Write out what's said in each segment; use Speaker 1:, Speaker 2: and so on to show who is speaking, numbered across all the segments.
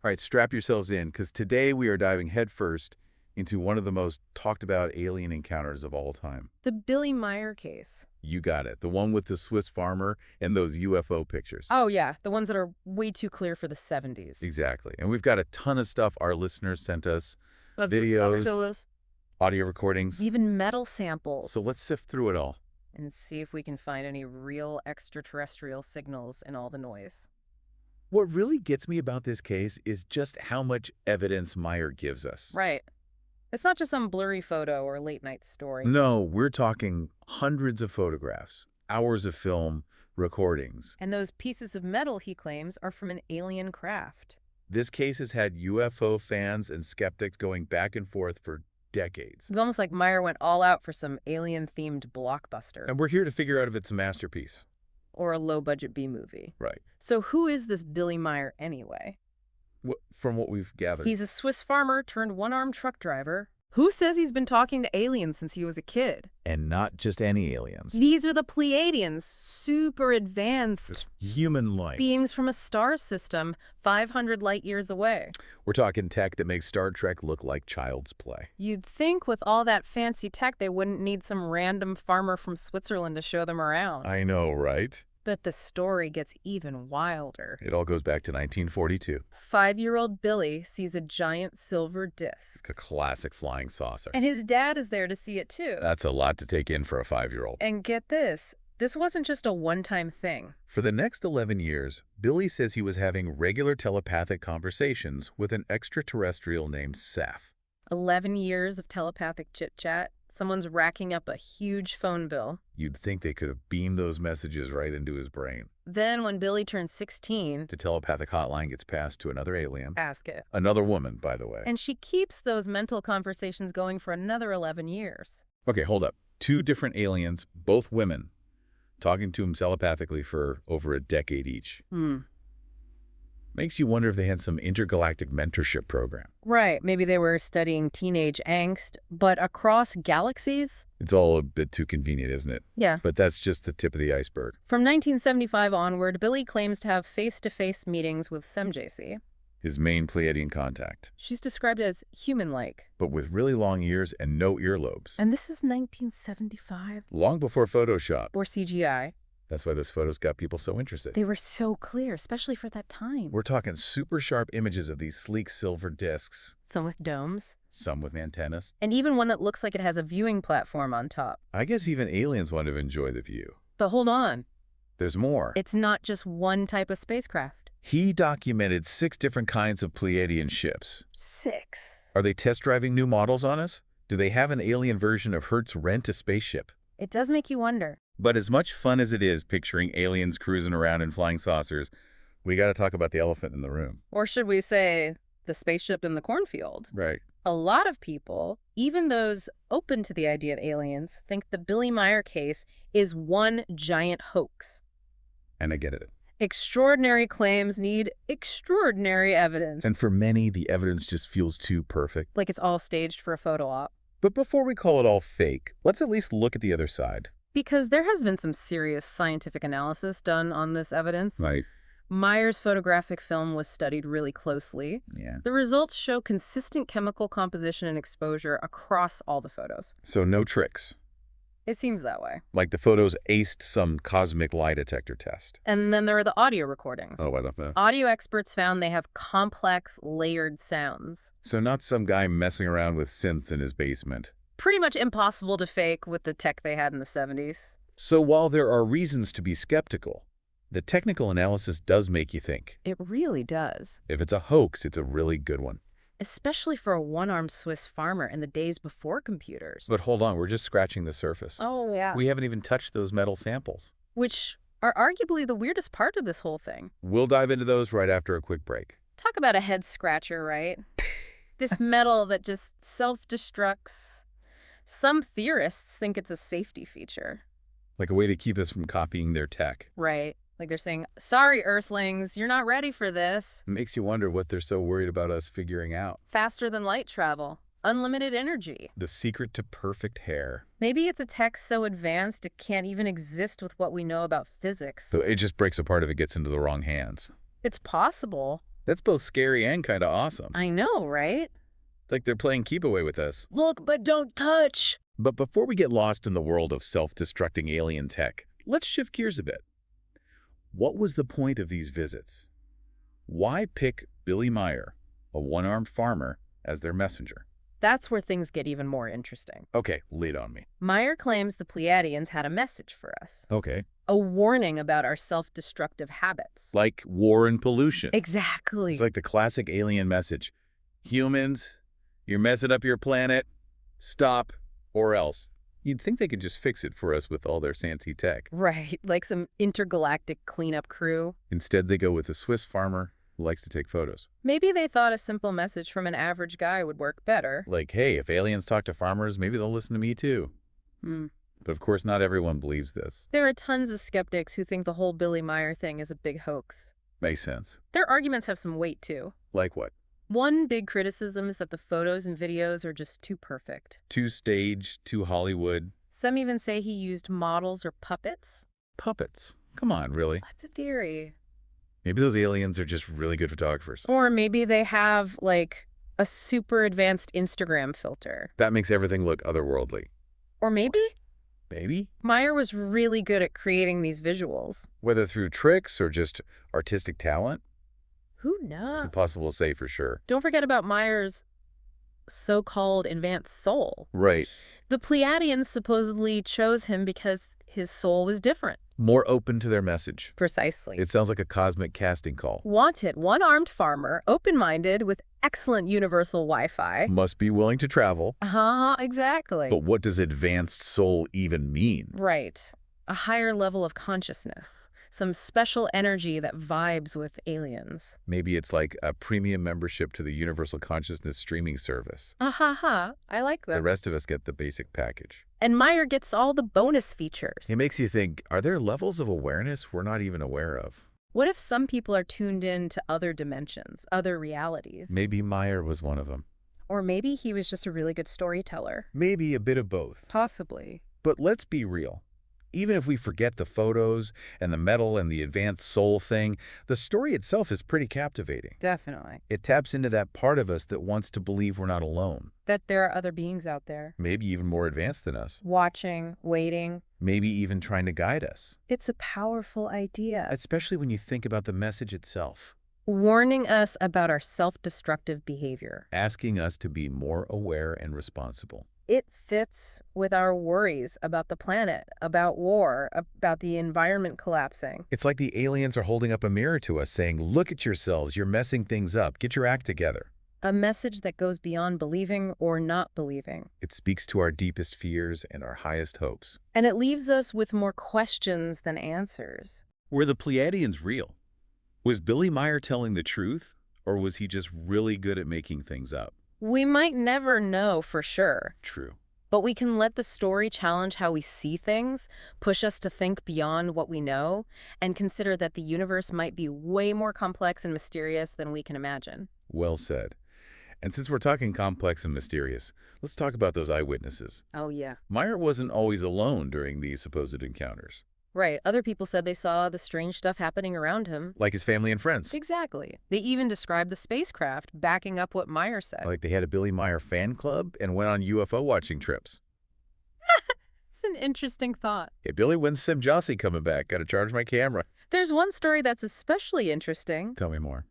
Speaker 1: All right, strap yourselves in, because today we are diving headfirst into one of the most talked about alien encounters of all time.
Speaker 2: The Billy Meier case.
Speaker 1: You got it. The one with the Swiss farmer and those UFO pictures.
Speaker 2: Oh, yeah. The ones that are way too clear for the 70s.
Speaker 1: Exactly. And we've got a ton of stuff our listeners sent us. Videos, audio recordings.
Speaker 2: Even metal samples.
Speaker 1: So let's sift through it all.
Speaker 2: And see if we can find any real extraterrestrial signals in all the noise.
Speaker 1: What really gets me about this case is just how much evidence Meier gives us.
Speaker 2: Right. It's not just some blurry photo or late-night story.
Speaker 1: No, we're talking hundreds of photographs, hours of film, recordings.
Speaker 2: And those pieces of metal, he claims, are from an alien craft.
Speaker 1: This case has had UFO fans and skeptics going back and forth for decades.
Speaker 2: It's almost like Meier went all out for some alien-themed blockbuster.
Speaker 1: And we're here to figure out if it's a masterpiece.
Speaker 2: Or a low-budget B-movie.
Speaker 1: Right.
Speaker 2: So who is this Billy Meier anyway?
Speaker 1: From what we've gathered.
Speaker 2: He's a Swiss farmer turned one-armed truck driver who says he's been talking to aliens since he was a kid.
Speaker 1: And not just any aliens.
Speaker 2: These are the Pleiadians, super advanced
Speaker 1: Human-like.
Speaker 2: beings from a star system 500 light years away.
Speaker 1: We're talking tech that makes Star Trek look like child's play.
Speaker 2: You'd think with all that fancy tech they wouldn't need some random farmer from Switzerland to show them around.
Speaker 1: I know, right?
Speaker 2: But the story gets even wilder.
Speaker 1: It all goes back to 1942.
Speaker 2: 5-year-old Billy sees a giant silver disc.
Speaker 1: A classic flying saucer.
Speaker 2: And his dad is there to see it too.
Speaker 1: That's a lot to take in for a 5-year-old.
Speaker 2: And get this wasn't just a one-time thing.
Speaker 1: For the next 11 years, Billy says he was having regular telepathic conversations with an extraterrestrial named Seth.
Speaker 2: 11 years of telepathic chit-chat. Someone's racking up a huge phone bill.
Speaker 1: You'd think they could have beamed those messages right into his brain.
Speaker 2: Then when Billy turns 16,
Speaker 1: The telepathic hotline gets passed to another alien.
Speaker 2: ask it.
Speaker 1: Another woman, by the way.
Speaker 2: And she keeps those mental conversations going for another 11 years.
Speaker 1: Okay, hold up. 2 different aliens, both women, talking to him telepathically for over a decade each. Makes you wonder if they had some intergalactic mentorship program.
Speaker 2: Right, maybe they were studying teenage angst, but across galaxies?
Speaker 1: It's all a bit too convenient, isn't it?
Speaker 2: Yeah.
Speaker 1: But that's just the tip of the iceberg.
Speaker 2: From 1975 onward, Billy claims to have face-to-face meetings with SemJC.
Speaker 1: His main Pleiadian contact.
Speaker 2: She's described as human-like.
Speaker 1: But with really long ears and no earlobes.
Speaker 2: And this is 1975?
Speaker 1: Long before Photoshop.
Speaker 2: Or CGI.
Speaker 1: That's why those photos got people so interested.
Speaker 2: They were so clear, especially for that time.
Speaker 1: We're talking super sharp images of these sleek silver discs.
Speaker 2: Some with domes.
Speaker 1: Some with antennas.
Speaker 2: And even one that looks like it has a viewing platform on top.
Speaker 1: I guess even aliens want to enjoy the view.
Speaker 2: But hold on.
Speaker 1: There's more.
Speaker 2: It's not just one type of spacecraft.
Speaker 1: He documented 6 different kinds of Pleiadian ships.
Speaker 2: 6.
Speaker 1: Are they test driving new models on us? Do they have an alien version of Hertz Rent a Spaceship?
Speaker 2: It does make you wonder.
Speaker 1: But as much fun as it is picturing aliens cruising around in flying saucers, we got to talk about the elephant in the room.
Speaker 2: Or should we say, the spaceship in the cornfield?
Speaker 1: Right.
Speaker 2: A lot of people, even those open to the idea of aliens, think the Billy Meier case is one giant hoax.
Speaker 1: And I get it.
Speaker 2: Extraordinary claims need extraordinary evidence.
Speaker 1: And for many, the evidence just feels too perfect.
Speaker 2: Like it's all staged for a photo op.
Speaker 1: But before we call it all fake, let's at least look at the other side.
Speaker 2: Because there has been some serious scientific analysis done on this evidence.
Speaker 1: Right.
Speaker 2: Meier's photographic film was studied really closely.
Speaker 1: Yeah.
Speaker 2: The results show consistent chemical composition and exposure across all the photos.
Speaker 1: So no tricks.
Speaker 2: It seems that way.
Speaker 1: Like the photos aced some cosmic lie detector test.
Speaker 2: And then there are the audio recordings.
Speaker 1: Oh, I love that.
Speaker 2: Audio experts found they have complex, layered sounds.
Speaker 1: So not some guy messing around with synths in his basement.
Speaker 2: Pretty much impossible to fake with the tech they had in the 70s.
Speaker 1: So while there are reasons to be skeptical, the technical analysis does make you think.
Speaker 2: It really does.
Speaker 1: If it's a hoax, it's a really good one.
Speaker 2: Especially for a one-armed Swiss farmer in the days before computers.
Speaker 1: But hold on, we're just scratching the surface.
Speaker 2: Oh, yeah.
Speaker 1: We haven't even touched those metal samples.
Speaker 2: Which are arguably the weirdest part of this whole thing.
Speaker 1: We'll dive into those right after a quick break.
Speaker 2: Talk about a head-scratcher, right? This metal that just self-destructs. Some theorists think it's a safety feature.
Speaker 1: Like a way to keep us from copying their tech.
Speaker 2: Right. Like they're saying, sorry, Earthlings, you're not ready for this.
Speaker 1: It makes you wonder what they're so worried about us figuring out.
Speaker 2: Faster than light travel. Unlimited energy.
Speaker 1: The secret to perfect hair.
Speaker 2: Maybe it's a tech so advanced it can't even exist with what we know about physics.
Speaker 1: So it just breaks apart if it gets into the wrong hands.
Speaker 2: It's possible.
Speaker 1: That's both scary and kind of awesome.
Speaker 2: I know, right?
Speaker 1: It's like they're playing keep away with us.
Speaker 2: Look, but don't touch.
Speaker 1: But before we get lost in the world of self-destructing alien tech, let's shift gears a bit. What was the point of these visits? Why pick Billy Meier, a one-armed farmer, as their messenger?
Speaker 2: That's where things get even more interesting.
Speaker 1: Okay, lead on me.
Speaker 2: Meier claims the Pleiadians had a message for us.
Speaker 1: Okay.
Speaker 2: A warning about our self-destructive habits.
Speaker 1: Like war and pollution.
Speaker 2: Exactly.
Speaker 1: It's like the classic alien message. Humans, you're messing up your planet. Stop, or else. You'd think they could just fix it for us with all their fancy tech.
Speaker 2: Right, like some intergalactic cleanup crew.
Speaker 1: Instead, they go with a Swiss farmer who likes to take photos.
Speaker 2: Maybe they thought a simple message from an average guy would work better.
Speaker 1: Like, hey, if aliens talk to farmers, maybe they'll listen to me too. But of course, not everyone believes this.
Speaker 2: There are tons of skeptics who think the whole Billy Meier thing is a big hoax.
Speaker 1: Makes sense.
Speaker 2: Their arguments have some weight, too.
Speaker 1: Like what?
Speaker 2: One big criticism is that the photos and videos are just too perfect.
Speaker 1: Too staged, too Hollywood.
Speaker 2: Some even say he used models or puppets.
Speaker 1: Puppets. Come on, really?
Speaker 2: That's a theory.
Speaker 1: Maybe those aliens are just really good photographers.
Speaker 2: Or maybe they have, like, a super advanced Instagram filter.
Speaker 1: That makes everything look otherworldly.
Speaker 2: Or maybe
Speaker 1: Maybe?
Speaker 2: Meier was really good at creating these visuals.
Speaker 1: Whether through tricks or just artistic talent,
Speaker 2: Who knows?
Speaker 1: it's impossible to say for sure.
Speaker 2: Don't forget about Meier's so-called advanced soul.
Speaker 1: Right.
Speaker 2: The Pleiadians supposedly chose him because his soul was different.
Speaker 1: More open to their message.
Speaker 2: Precisely.
Speaker 1: It sounds like a cosmic casting call.
Speaker 2: Wanted, one-armed farmer, open-minded, with excellent universal Wi-Fi.
Speaker 1: Must be willing to travel.
Speaker 2: Exactly.
Speaker 1: But what does advanced soul even mean?
Speaker 2: Right. A higher level of consciousness. Some special energy that vibes with aliens.
Speaker 1: Maybe it's like a premium membership to the Universal Consciousness streaming service.
Speaker 2: I like that.
Speaker 1: The rest of us get the basic package.
Speaker 2: And Meier gets all the bonus features.
Speaker 1: It makes you think, are there levels of awareness we're not even aware of?
Speaker 2: What if some people are tuned in to other dimensions, other realities?
Speaker 1: Maybe Meier was one of them.
Speaker 2: Or maybe he was just a really good storyteller.
Speaker 1: Maybe a bit of both.
Speaker 2: Possibly.
Speaker 1: But let's be real. Even if we forget the photos and the metal and the advanced soul thing, the story itself is pretty captivating.
Speaker 2: Definitely.
Speaker 1: It taps into that part of us that wants to believe we're not alone.
Speaker 2: That there are other beings out there.
Speaker 1: Maybe even more advanced than us.
Speaker 2: Watching, waiting.
Speaker 1: Maybe even trying to guide us.
Speaker 2: It's a powerful idea.
Speaker 1: Especially when you think about the message itself.
Speaker 2: Warning us about our self-destructive behavior.
Speaker 1: Asking us to be more aware and responsible.
Speaker 2: It fits with our worries about the planet, about war, about the environment collapsing.
Speaker 1: It's like the aliens are holding up a mirror to us saying, look at yourselves, you're messing things up, get your act together.
Speaker 2: A message that goes beyond believing or not believing.
Speaker 1: It speaks to our deepest fears and our highest hopes.
Speaker 2: And it leaves us with more questions than answers.
Speaker 1: Were the Pleiadians real? Was Billy Meier telling the truth, or was he just really good at making things up?
Speaker 2: We might never know for sure.
Speaker 1: True.
Speaker 2: But we can let the story challenge how we see things, push us to think beyond what we know, and consider that the universe might be way more complex and mysterious than we can imagine.
Speaker 1: Well said. And since we're talking complex and mysterious, let's talk about those eyewitnesses.
Speaker 2: Oh, yeah.
Speaker 1: Meier wasn't always alone during these supposed encounters.
Speaker 2: Right. Other people said they saw the strange stuff happening around him.
Speaker 1: Like his family and friends.
Speaker 2: Exactly. They even described the spacecraft, backing up what Meier said.
Speaker 1: Like they had a Billy Meier fan club and went on UFO watching trips.
Speaker 2: It's an interesting thought.
Speaker 1: Hey, Billy, when's Sim Jossie coming back? Gotta charge my camera.
Speaker 2: There's one story that's especially interesting.
Speaker 1: Tell me more.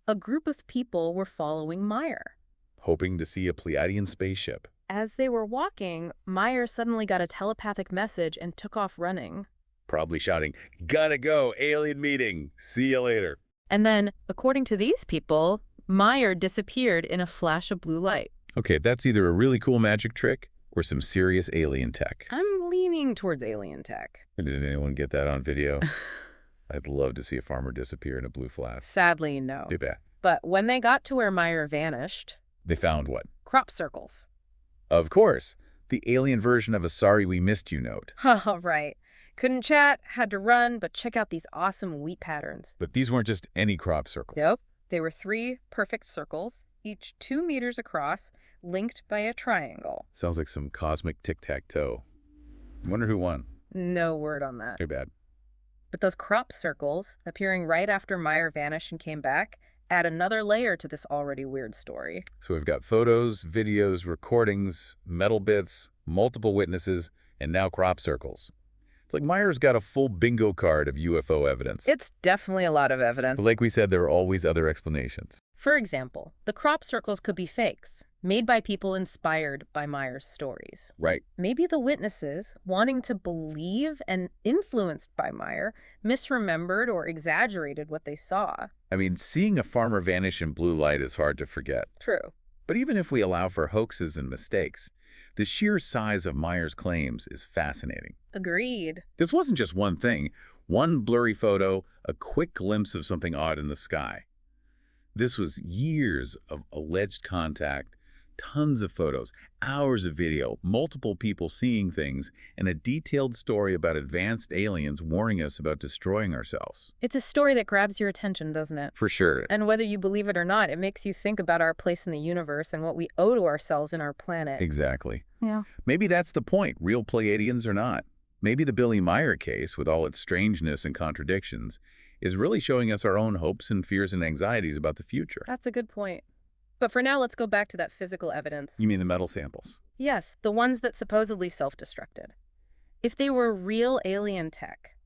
Speaker 2: A group of people were following Meier.
Speaker 1: Hoping to see a Pleiadian spaceship.
Speaker 2: As they were walking, Meier suddenly got a telepathic message and took off running.
Speaker 1: Probably shouting, gotta go, alien meeting, see you later.
Speaker 2: And then, according to these people, Meier disappeared in a flash of blue light.
Speaker 1: Okay, that's either a really cool magic trick or some serious alien tech.
Speaker 2: I'm leaning towards alien tech.
Speaker 1: Did anyone get that on video? I'd love to see a farmer disappear in a blue flash.
Speaker 2: Sadly, no.
Speaker 1: Too bad.
Speaker 2: But when they got to where Meier vanished...
Speaker 1: They found what?
Speaker 2: Crop circles.
Speaker 1: Of course. The alien version of a sorry we missed you note.
Speaker 2: Right. Couldn't chat, had to run, but check out these awesome wheat patterns.
Speaker 1: But these weren't just any crop circles.
Speaker 2: Nope. They were 3 perfect circles, each 2 meters across, linked by a triangle.
Speaker 1: Sounds like some cosmic tic-tac-toe. Wonder who won.
Speaker 2: No word on that.
Speaker 1: Too bad.
Speaker 2: But those crop circles, appearing right after Meier vanished and came back, add another layer to this already weird story.
Speaker 1: So we've got photos, videos, recordings, metal bits, multiple witnesses, and now crop circles. It's like Meier's got a full bingo card of UFO evidence.
Speaker 2: It's definitely a lot of evidence.
Speaker 1: But like we said, there are always other explanations.
Speaker 2: For example, the crop circles could be fakes, made by people inspired by Meier's stories.
Speaker 1: Right.
Speaker 2: Maybe the witnesses, wanting to believe and influenced by Meier, misremembered or exaggerated what they saw.
Speaker 1: I mean, seeing a farmer vanish in blue light is hard to forget.
Speaker 2: True.
Speaker 1: But even if we allow for hoaxes and mistakes, the sheer size of Meier's claims is fascinating.
Speaker 2: Agreed.
Speaker 1: This wasn't just one thing, one blurry photo, a quick glimpse of something odd in the sky. This was years of alleged contact, tons of photos, hours of video, multiple people seeing things, and a detailed story about advanced aliens warning us about destroying ourselves.
Speaker 2: It's a story that grabs your attention, doesn't it?
Speaker 1: For sure.
Speaker 2: And whether you believe it or not, it makes you think about our place in the universe and what we owe to ourselves and our planet.
Speaker 1: Exactly.
Speaker 2: Yeah.
Speaker 1: Maybe that's the point, real Pleiadians or not. Maybe the Billy Meier case, with all its strangeness and contradictions, is really showing us our own hopes and fears and anxieties about the future.
Speaker 2: That's a good point. But for now, let's go back to that physical evidence.
Speaker 1: You mean the metal samples?
Speaker 2: Yes, the ones that supposedly self-destructed. If they were real alien tech,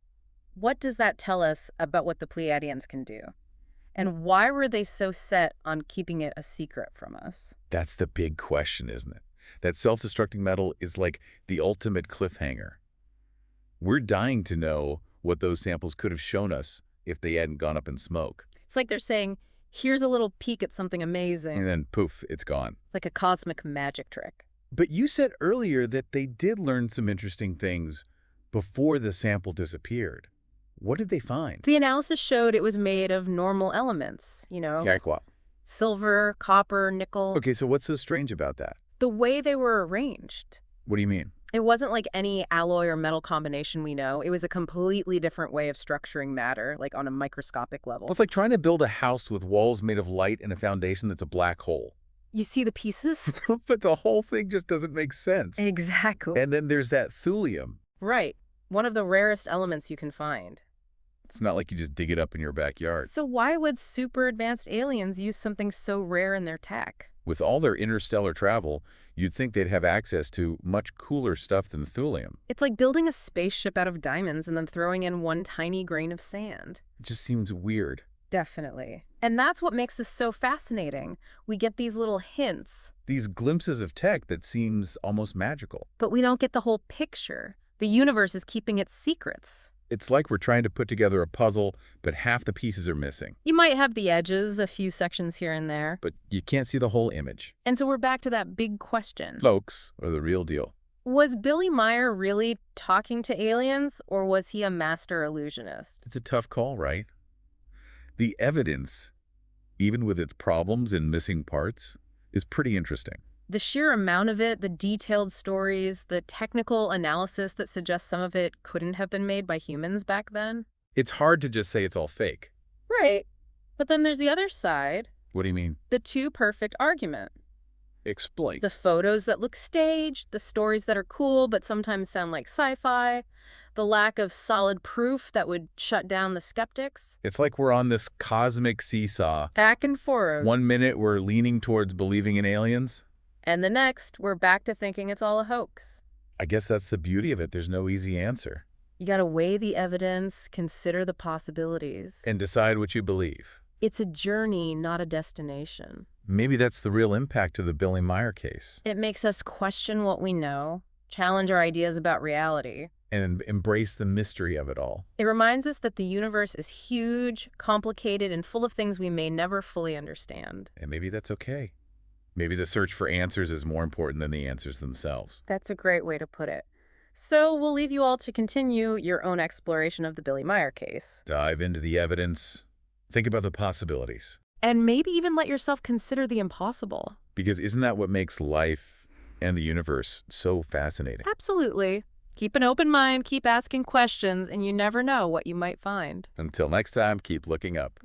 Speaker 2: what does that tell us about what the Pleiadians can do? And why were they so set on keeping it a secret from us?
Speaker 1: That's the big question, isn't it? That self-destructing metal is like the ultimate cliffhanger. We're dying to know what those samples could have shown us if they hadn't gone up in smoke.
Speaker 2: It's like they're saying, here's a little peek at something amazing.
Speaker 1: And then, poof, it's gone.
Speaker 2: Like a cosmic magic trick.
Speaker 1: But you said earlier that they did learn some interesting things before the sample disappeared. What did they find?
Speaker 2: The analysis showed it was made of normal elements,
Speaker 1: Like what?
Speaker 2: silver, copper, nickel.
Speaker 1: Okay, so what's so strange about that?
Speaker 2: The way they were arranged.
Speaker 1: What do you mean?
Speaker 2: It wasn't like any alloy or metal combination we know. It was a completely different way of structuring matter, like on a microscopic level.
Speaker 1: Well, it's like trying to build a house with walls made of light and a foundation that's a black hole.
Speaker 2: You see the pieces?
Speaker 1: But the whole thing just doesn't make sense.
Speaker 2: Exactly.
Speaker 1: And then there's that thulium.
Speaker 2: Right. One of the rarest elements you can find.
Speaker 1: It's not like you just dig it up in your backyard.
Speaker 2: So why would super advanced aliens use something so rare in their tech?
Speaker 1: With all their interstellar travel, you'd think they'd have access to much cooler stuff than thulium.
Speaker 2: It's like building a spaceship out of diamonds and then throwing in one tiny grain of sand.
Speaker 1: It just seems weird.
Speaker 2: Definitely. And that's what makes this so fascinating. We get these little hints.
Speaker 1: These glimpses of tech that seems almost magical.
Speaker 2: But we don't get the whole picture. The universe is keeping its secrets.
Speaker 1: It's like we're trying to put together a puzzle, but half the pieces are missing.
Speaker 2: You might have the edges, a few sections here and there.
Speaker 1: But you can't see the whole image.
Speaker 2: And so we're back to that big question.
Speaker 1: Hoax or the real deal?
Speaker 2: Was Billy Meier really talking to aliens, or was he a master illusionist?
Speaker 1: It's a tough call, right? The evidence, even with its problems and missing parts, is pretty interesting.
Speaker 2: The sheer amount of it, the detailed stories, the technical analysis that suggests some of it couldn't have been made by humans back then.
Speaker 1: It's hard to just say it's all fake.
Speaker 2: Right. But then there's the other side.
Speaker 1: What do you mean?
Speaker 2: The too perfect argument.
Speaker 1: Explain.
Speaker 2: The photos that look staged, the stories that are cool but sometimes sound like sci-fi, the lack of solid proof that would shut down the skeptics.
Speaker 1: It's like we're on this cosmic seesaw.
Speaker 2: Back and forth.
Speaker 1: 1 minute we're leaning towards believing in aliens.
Speaker 2: And the next, we're back to thinking it's all a hoax.
Speaker 1: I guess that's the beauty of it. There's no easy answer.
Speaker 2: You gotta weigh the evidence, consider the possibilities.
Speaker 1: And decide what you believe.
Speaker 2: It's a journey, not a destination.
Speaker 1: Maybe that's the real impact of the Billy Meier case.
Speaker 2: It makes us question what we know, challenge our ideas about reality.
Speaker 1: And embrace the mystery of it all.
Speaker 2: It reminds us that the universe is huge, complicated, and full of things we may never fully understand.
Speaker 1: And maybe that's okay. Maybe the search for answers is more important than the answers themselves.
Speaker 2: That's a great way to put it. So we'll leave you all to continue your own exploration of the Billy Meier case.
Speaker 1: Dive into the evidence. Think about the possibilities.
Speaker 2: And maybe even let yourself consider the impossible.
Speaker 1: Because isn't that what makes life and the universe so fascinating?
Speaker 2: Absolutely. Keep an open mind, keep asking questions, and you never know what you might find.
Speaker 1: Until next time, keep looking up.